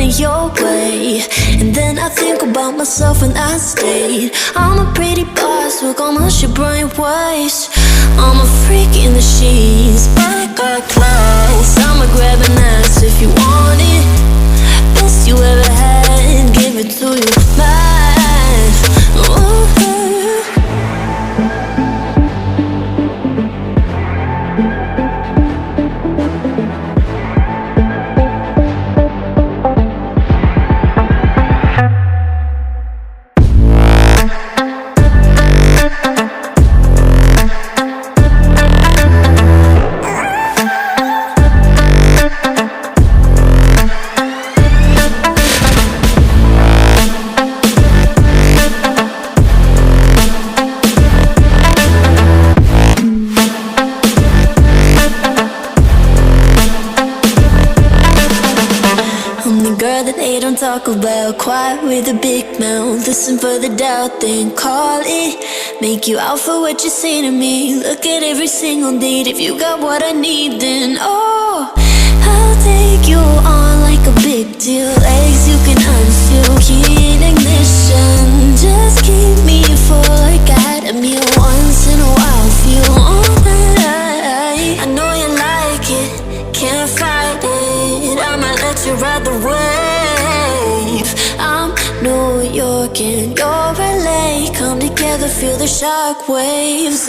going your way. And then I think about myself and I state I'm a pretty boss, look on my shit bright waist. I'm a freak in the sheets, but I got class. I'ma grab an ass if you want it. Best you ever had, give it to you mad. Ooh. Talk about quiet with a big mouth. Listen for the doubt, then call it. Make you out for what you say to me. Look at every single date. If you got what I need, then oh, I'll take you on like a big deal. Legs you can unseal, key in ignition. Just keep me full like at a meal. Once in a while, feel all that I know you like it, can't fight it. I might let you ride the wave. I'm New York and you're LA. Come together, feel the shock waves.